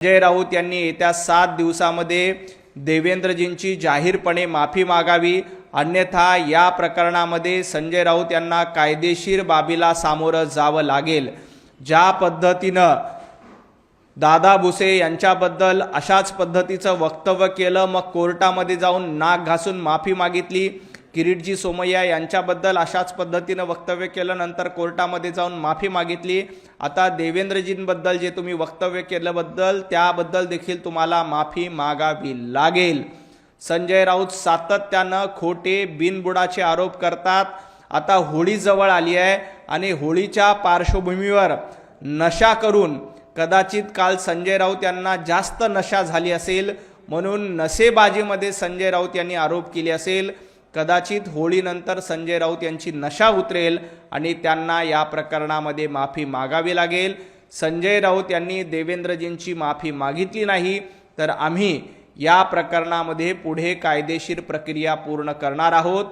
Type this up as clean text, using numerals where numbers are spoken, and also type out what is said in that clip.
संजय राऊत यांनी येत्या 7 दिवसामध्ये देवेंद्रजींची जाहीरपणे माफी मागावी, अन्यथा या प्रकरणामध्ये संजय राऊत यांना कायदेशीर बाबीला सामोरं जावं लागेल। ज्या पद्धतीनं दादा भुसे यांच्याबद्दल अशाच पद्धतीचं वक्तव्य केलं, मग कोर्टामध्ये जाऊन नाक घासून माफी मागितली, किरीटजी सोमय्या यांच्याबद्दल अशाच पद्धतीनं वक्तव्य केलं, नंतर कोर्टामध्ये जाऊन माफी मागितली, आता देवेंद्रजींबद्दल जे तुम्ही वक्तव्य केल्याबद्दल त्याबद्दल देखील तुम्हाला माफी मागावी लागेल। संजय राऊत सातत्यानं खोटे बिनबुडाचे आरोप करतात। आता होळी जवळ आली आहे आणि होळीच्या पार्श्वभूमीवर नशा करून कदाचित काल संजय राऊत यांना जास्त नशा झाली असेल, म्हणून नशेबाजीमध्ये संजय राऊत यांनी आरोप केले असेल। कदाचित होळीनंतर संजय राऊत यांची नशा उतरेल आणि त्यांना या प्रकरणामध्ये माफी मागावी लागेल। संजय राऊत यांनी देवेंद्रजींची माफी मागितली नाही तर आम्ही या प्रकरणामध्ये पुढे कायदेशीर प्रक्रिया पूर्ण करणार आहोत।